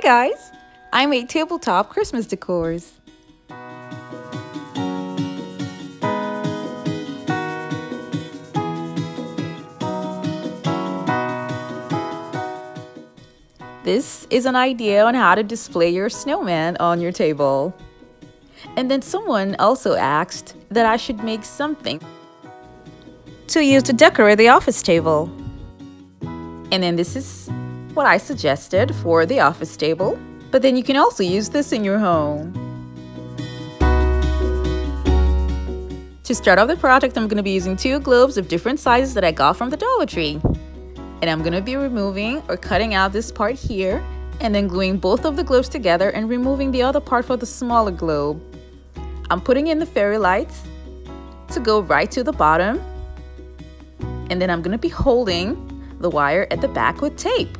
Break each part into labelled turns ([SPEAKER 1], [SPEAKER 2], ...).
[SPEAKER 1] guys! I made tabletop Christmas decors. This is an idea on how to display your snowman on your table. And then someone also asked that I should make something to use to decorate the office table. And then this is what I suggested for the office table. But then you can also use this in your home. To start off the project, I'm going to be using 2 globes of different sizes that I got from the Dollar Tree. And I'm going to be removing or cutting out this part here and then gluing both of the globes together and removing the other part for the smaller globe. I'm putting in the fairy lights to go right to the bottom. And then I'm going to be holding the wire at the back with tape.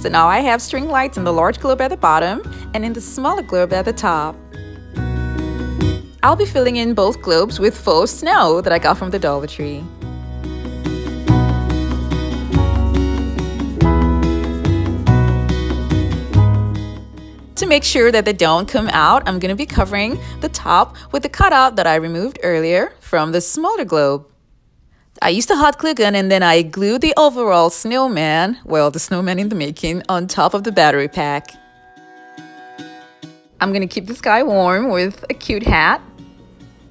[SPEAKER 1] So now I have string lights in the large globe at the bottom and in the smaller globe at the top. I'll be filling in both globes with faux snow that I got from the Dollar Tree. To make sure that they don't come out, I'm going to be covering the top with the cutout that I removed earlier from the smaller globe. I used a hot glue gun and then I glued the overall snowman, well, the snowman in the making, on top of the battery pack. I'm going to keep this guy warm with a cute hat.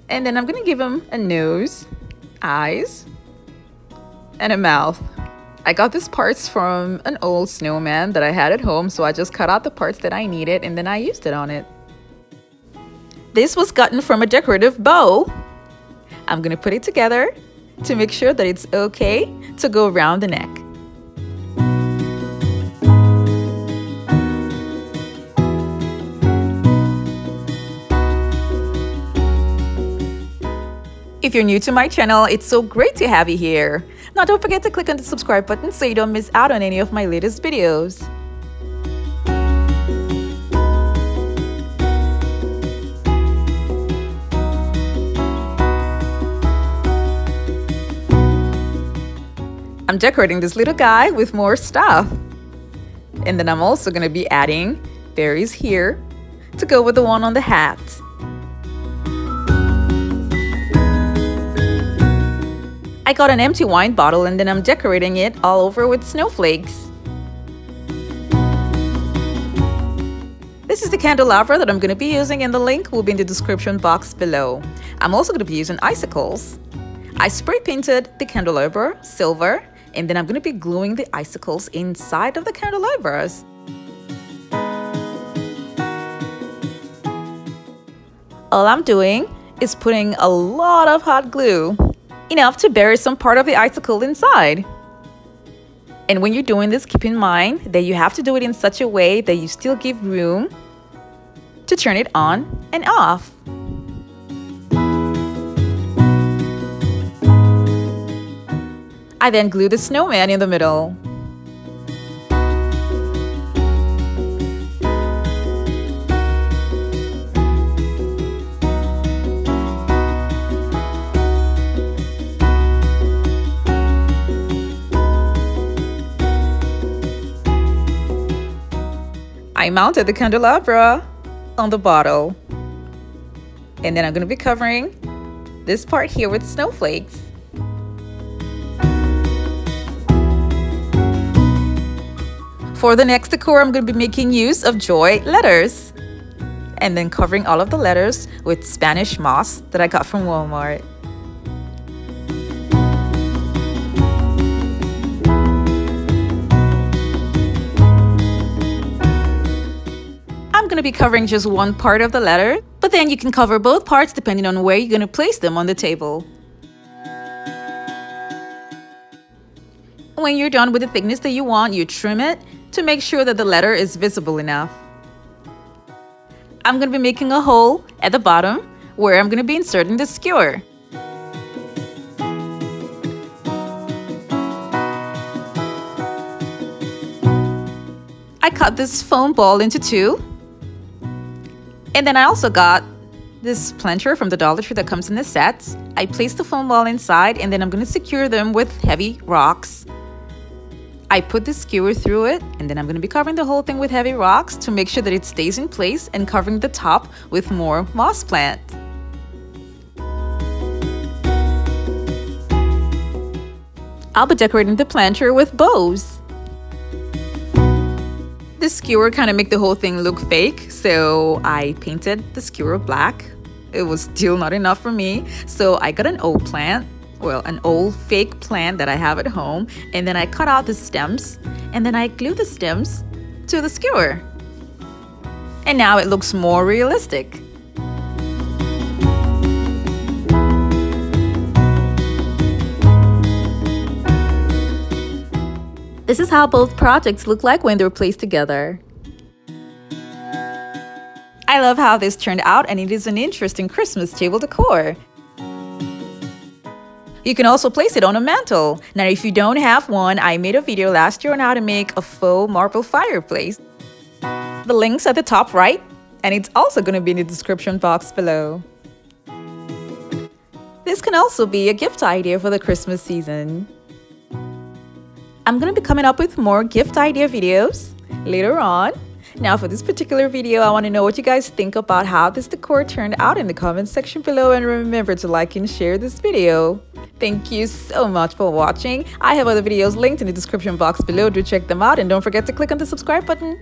[SPEAKER 1] And then I'm going to give him a nose, eyes, and a mouth. I got these parts from an old snowman that I had at home, so I just cut out the parts that I needed and then I used it on it. This was gotten from a decorative bow. I'm going to put it together to make sure that it's okay to go around the neck. If you're new to my channel, it's so great to have you here. Now don't forget to click on the subscribe button so you don't miss out on any of my latest videos. I'm decorating this little guy with more stuff. And then I'm also going to be adding berries here to go with the one on the hat. I got an empty wine bottle and then I'm decorating it all over with snowflakes. This is the candelabra that I'm going to be using and the link will be in the description box below. I'm also going to be using icicles. I spray painted the candelabra silver and then I'm going to be gluing the icicles inside of the candelabras. All I'm doing is putting a lot of hot glue, enough to bury some part of the icicle inside. And when you're doing this, keep in mind that you have to do it in such a way that you still give room to turn it on and off. I then glue the snowman in the middle. I mounted the candelabra on the bottle. And then I'm going to be covering this part here with snowflakes. For the next decor, I'm going to be making use of joy letters. And then covering all of the letters with Spanish moss that I got from Walmart. I'm going to be covering just one part of the letter, but then you can cover both parts depending on where you're going to place them on the table. When you're done with the thickness that you want, you trim it to make sure that the letter is visible enough. I'm going to be making a hole at the bottom where I'm going to be inserting the skewer. I cut this foam ball into 2. And then I also got this plunger from the Dollar Tree that comes in the set. I placed the foam ball inside and then I'm going to secure them with heavy rocks I put the skewer through it, and then I'm going to be covering the whole thing with heavy rocks to make sure that it stays in place, and covering the top with more moss plant. I'll be decorating the planter with bows. The skewer kind of make the whole thing look fake, so I painted the skewer black. It was still not enough for me, so I got an old plant, well, an old fake plant that I have at home, and then I cut out the stems, and then I glued the stems to the skewer. And now it looks more realistic. This is how both projects look like when they're placed together. I love how this turned out, and it is an interesting Christmas table decor. You can also place it on a mantle. Now, if you don't have one, I made a video last year on how to make a faux marble fireplace. The link's at the top right, and it's also going to be in the description box below. This can also be a gift idea for the Christmas season. I'm going to be coming up with more gift idea videos later on. Now for this particular video, I want to know what you guys think about how this decor turned out in the comment section below, and remember to like and share this video. Thank you so much for watching. I have other videos linked in the description box below. Do check them out, and don't forget to click on the subscribe button.